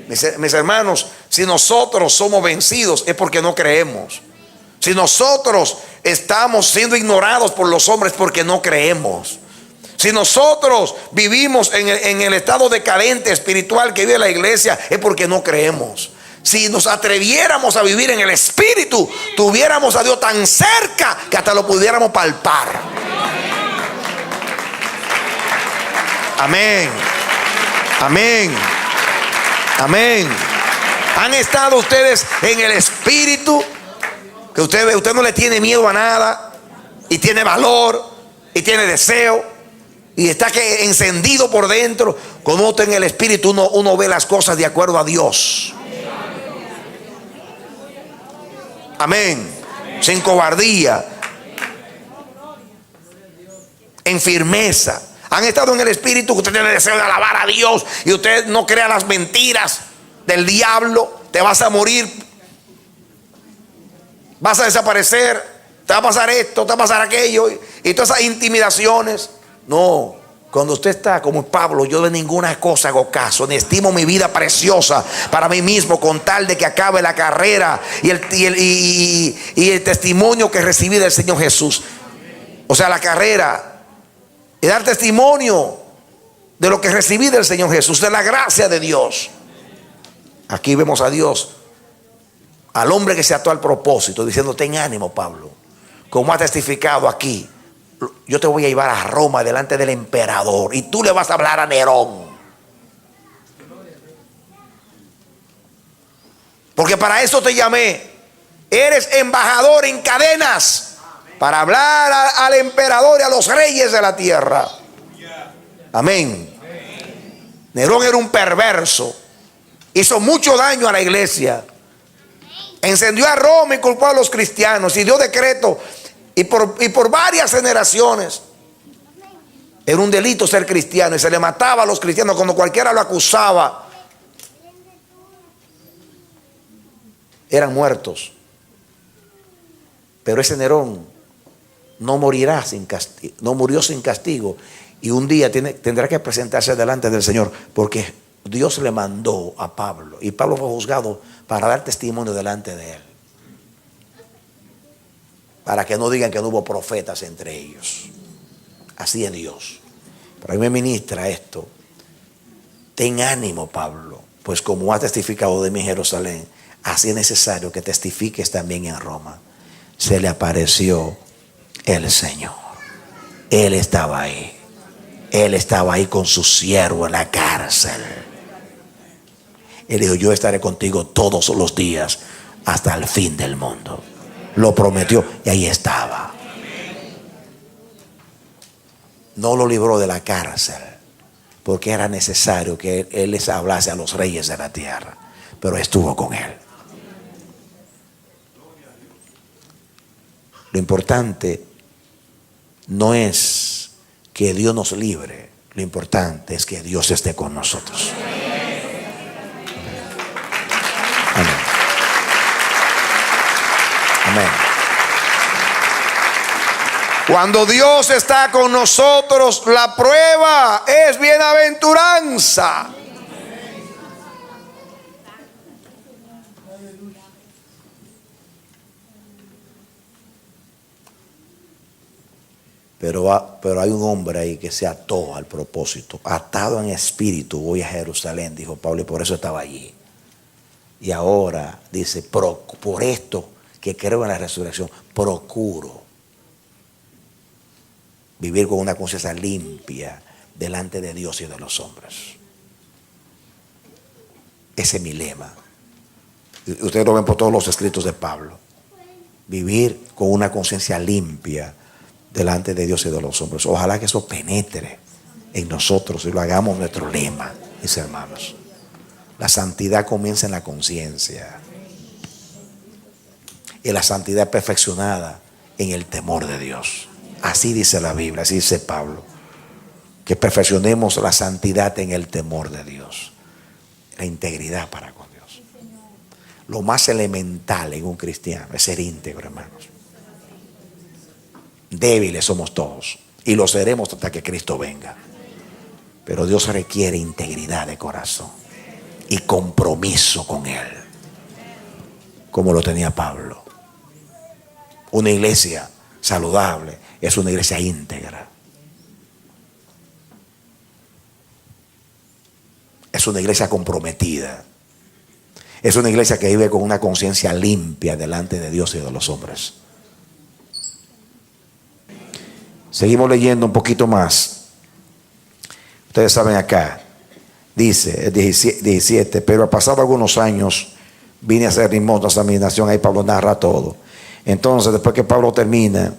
Mis hermanos, si nosotros somos vencidos es porque no creemos. Si nosotros estamos siendo ignorados por los hombres es porque no creemos. Si nosotros vivimos en el estado decadente espiritual que vive la iglesia es porque no creemos. Si nos atreviéramos a vivir en el Espíritu, tuviéramos a Dios tan cerca que hasta lo pudiéramos palpar. Amén. Amén. Amén. ¿Han estado ustedes en el Espíritu? Que usted no le tiene miedo a nada, y tiene valor, y tiene deseo, y está encendido por dentro. Como usted en el Espíritu, uno ve las cosas de acuerdo a Dios. Amén. Sin cobardía, en firmeza. Han estado en el Espíritu, que usted tiene deseo de alabar a Dios, y usted no crea las mentiras del diablo. Te vas a morir, vas a desaparecer, te va a pasar esto, te va a pasar aquello, y todas esas intimidaciones. No, cuando usted está como Pablo: yo de ninguna cosa hago caso, ni estimo mi vida preciosa para mí mismo, con tal de que acabe la carrera y el testimonio que recibí del Señor Jesús. O sea, la carrera y dar testimonio de lo que recibí del Señor Jesús, de la gracia de Dios. Aquí vemos a Dios, al hombre que se ató al propósito, diciendo: ten ánimo, Pablo, como ha testificado aquí, yo te voy a llevar a Roma delante del emperador, y tú le vas a hablar a Nerón, porque para eso te llamé. Eres embajador en cadenas para hablar al emperador y a los reyes de la tierra. Amén. Nerón era un perverso, hizo mucho daño a la iglesia, encendió a Roma y culpó a los cristianos, y dio decreto, y por varias generaciones era un delito ser cristiano, y se le mataba a los cristianos cuando cualquiera lo acusaba. Eran muertos. Pero ese Nerón no morirá sin castigo, no murió sin castigo, y un día tendrá que presentarse delante del Señor, porque Dios le mandó a Pablo, y Pablo fue juzgado para dar testimonio delante de él, para que no digan que no hubo profetas entre ellos. Así es Dios. Pero a mí me ministra esto: ten ánimo, Pablo, pues como has testificado de mí en Jerusalén, así es necesario que testifiques también en Roma. Se le apareció el Señor. Él estaba ahí. Él estaba ahí con su siervo en la cárcel. Él dijo: yo estaré contigo todos los días hasta el fin del mundo. Lo prometió, y ahí estaba. No lo libró de la cárcel, porque era necesario que él les hablase a los reyes de la tierra, pero estuvo con él. Lo importante no es que Dios nos libre, lo importante es que Dios esté con nosotros. Amén. Amén. Cuando Dios está con nosotros, la prueba es bienaventuranza. Pero hay un hombre ahí que se ató al propósito. Atado en espíritu voy a Jerusalén, dijo Pablo, y por eso estaba allí. Y ahora dice, por esto que creo en la resurrección, procuro vivir con una conciencia limpia delante de Dios y de los hombres. Ese es mi lema. Ustedes lo ven por todos los escritos de Pablo. Vivir con una conciencia limpia delante de Dios y de los hombres. Ojalá que eso penetre en nosotros y lo hagamos nuestro lema, mis hermanos. La santidad comienza en la conciencia. Y la santidad es perfeccionada en el temor de Dios. Así dice la Biblia, así dice Pablo. Que perfeccionemos la santidad en el temor de Dios. La integridad para con Dios. Lo más elemental en un cristiano es ser íntegro, hermanos. Débiles somos todos y lo seremos hasta que Cristo venga. Pero Dios requiere integridad de corazón y compromiso con Él, como lo tenía Pablo. Una iglesia saludable es una iglesia íntegra. Es una iglesia comprometida. Es una iglesia que vive con una conciencia limpia delante de Dios y de los hombres. Seguimos leyendo un poquito más. Ustedes saben acá, dice el 17, pero ha pasado algunos años, vine a hacer limosna a mi nación. Ahí Pablo narra todo. Entonces, después que Pablo termina,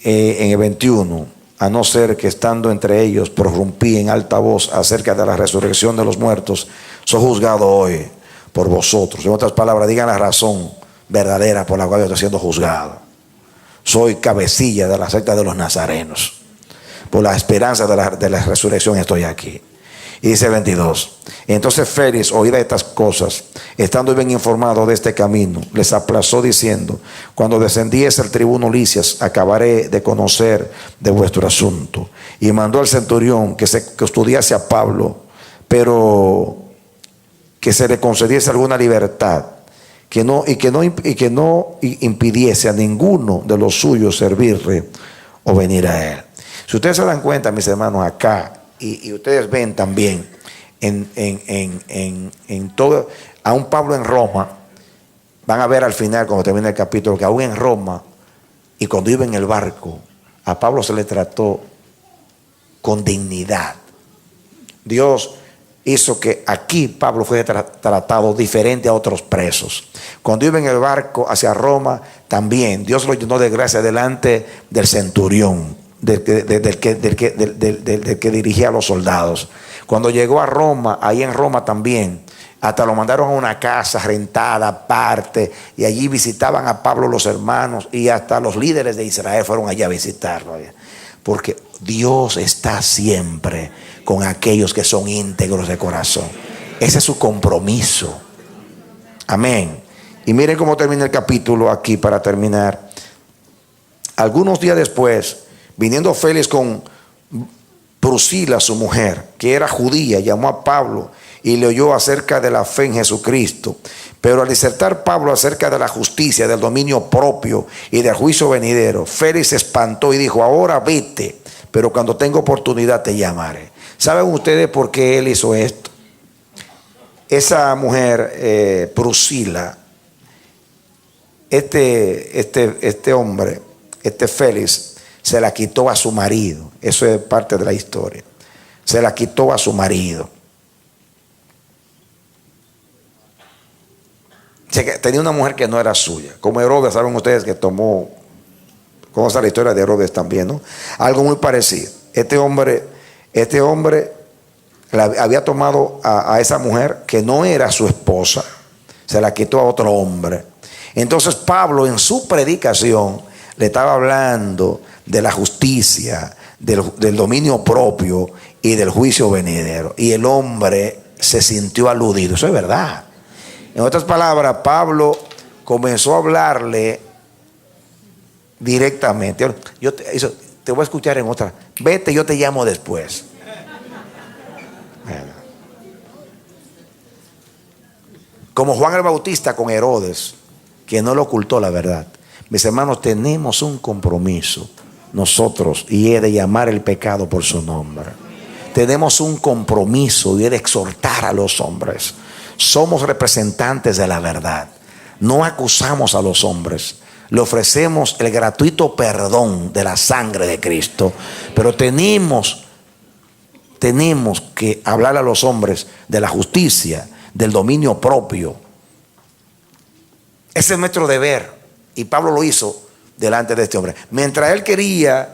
en el 21, a no ser que estando entre ellos prorrumpí en alta voz acerca de la resurrección de los muertos, soy juzgado hoy por vosotros. En otras palabras, digan la razón verdadera por la cual yo estoy siendo juzgado. Soy cabecilla de la secta de los nazarenos. Por la esperanza de la resurrección estoy aquí. Y dice 22. Entonces Félix, oída estas cosas, estando bien informado de este camino, les aplazó diciendo: cuando descendiese el tribuno Licias, acabaré de conocer de vuestro asunto. Y mandó al centurión que custodiase a Pablo, pero que se le concediese alguna libertad, que no impidiese a ninguno de los suyos servirle o venir a él. Si ustedes se dan cuenta, mis hermanos, acá, y ustedes ven también en todo, aún Pablo en Roma, van a ver al final cuando termine el capítulo, que aún en Roma y cuando iba en el barco, a Pablo se le trató con dignidad. Dios hizo que aquí Pablo fue tratado diferente a otros presos. Cuando iba en el barco hacia Roma, también Dios lo llenó de gracia delante del centurión, del que dirigía a los soldados. Cuando llegó a Roma, ahí en Roma también, hasta lo mandaron a una casa rentada aparte, y allí visitaban a Pablo los hermanos, y hasta los líderes de Israel fueron allá a visitarlo. Porque Dios está siempre con aquellos que son íntegros de corazón. Ese es su compromiso. Amén. Y miren cómo termina el capítulo aquí para terminar. Algunos días después, viniendo Félix con Prusila, su mujer, que era judía, llamó a Pablo y le oyó acerca de la fe en Jesucristo. Pero al disertar Pablo acerca de la justicia, del dominio propio y del juicio venidero, Félix se espantó y dijo: ahora vete, pero cuando tenga oportunidad te llamaré. ¿Saben ustedes por qué él hizo esto? Esa mujer, Prusila, este hombre, Félix, se la quitó a su marido. Eso es parte de la historia. Se la quitó a su marido. Tenía una mujer que no era suya, como Herodes. Saben ustedes que tomó, ¿conoce la historia de Herodes también, no? Algo muy parecido. Este hombre había tomado a esa mujer que no era su esposa, se la quitó a otro hombre. Entonces Pablo, en su predicación, le estaba hablando de la justicia, del dominio propio y del juicio venidero. Y el hombre se sintió aludido. Eso es verdad. En otras palabras, Pablo comenzó a hablarle directamente. Te voy a escuchar en otra. Vete, yo te llamo después. Como Juan el Bautista con Herodes, que no le ocultó la verdad. Mis hermanos, tenemos un compromiso nosotros, y es de llamar el pecado por su nombre. Tenemos un compromiso y es de exhortar a los hombres. Somos representantes de la verdad. No acusamos a los hombres. Le ofrecemos el gratuito perdón de la sangre de Cristo. Pero tenemos que hablar a los hombres de la justicia, del dominio propio. Ese es nuestro deber. Y Pablo lo hizo delante de este hombre. Mientras él quería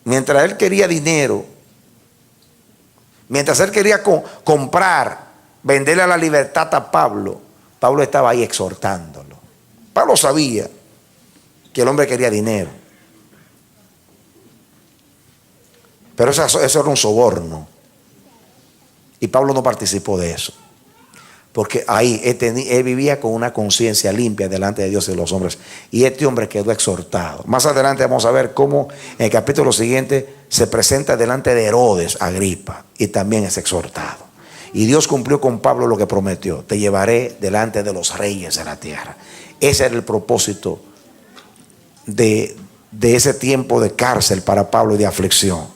dinero, mientras él quería comprar, venderle la libertad a Pablo, Pablo estaba ahí exhortándolo. Pablo sabía que el hombre quería dinero. Pero eso era un soborno. Y Pablo no participó de eso. Porque ahí él vivía con una conciencia limpia delante de Dios y de los hombres. Y este hombre quedó exhortado. Más adelante vamos a ver cómo en el capítulo siguiente se presenta delante de Herodes Agripa. Y también es exhortado. Y Dios cumplió con Pablo lo que prometió. Te llevaré delante de los reyes de la tierra. Ese era el propósito de ese tiempo de cárcel para Pablo y de aflicción.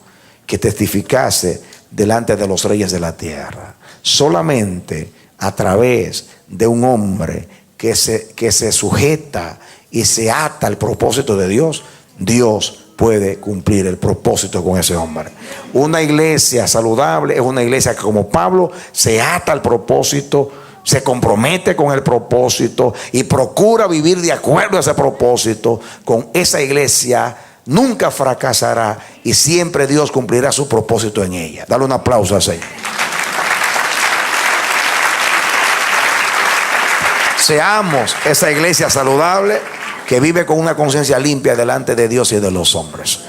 Que testificase delante de los reyes de la tierra. Solamente a través de un hombre que se sujeta y se ata al propósito de Dios, Dios puede cumplir el propósito con ese hombre. Una iglesia saludable es una iglesia que, como Pablo, se ata al propósito, se compromete con el propósito y procura vivir de acuerdo a ese propósito. Con esa iglesia nunca fracasará y siempre Dios cumplirá su propósito en ella. Dale un aplauso al Señor. Seamos esa iglesia saludable que vive con una conciencia limpia delante de Dios y de los hombres.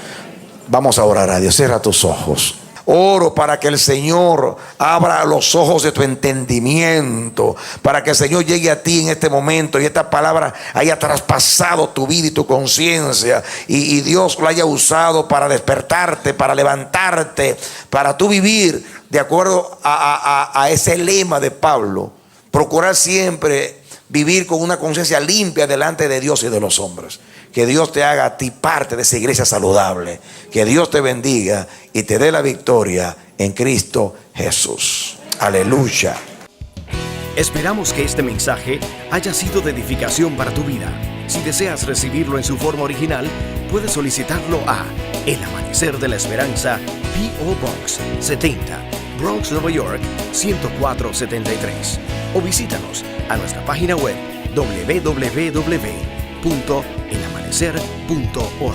Vamos a orar a Dios. Cierra tus ojos. Oro para que el Señor abra los ojos de tu entendimiento, para que el Señor llegue a ti en este momento y esta palabra haya traspasado tu vida y tu conciencia, y Dios lo haya usado para despertarte, para levantarte, para tú vivir de acuerdo a ese lema de Pablo: procurar siempre vivir con una conciencia limpia delante de Dios y de los hombres. Que Dios te haga a ti parte de esa iglesia saludable. Que Dios te bendiga y te dé la victoria en Cristo Jesús. Aleluya. Esperamos que este mensaje haya sido de edificación para tu vida. Si deseas recibirlo en su forma original, puedes solicitarlo a El Amanecer de la Esperanza, P.O. Box 70, Bronx, Nueva York 10473. O visítanos a nuestra página web www.elamanecer.org.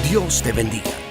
Dios te bendiga.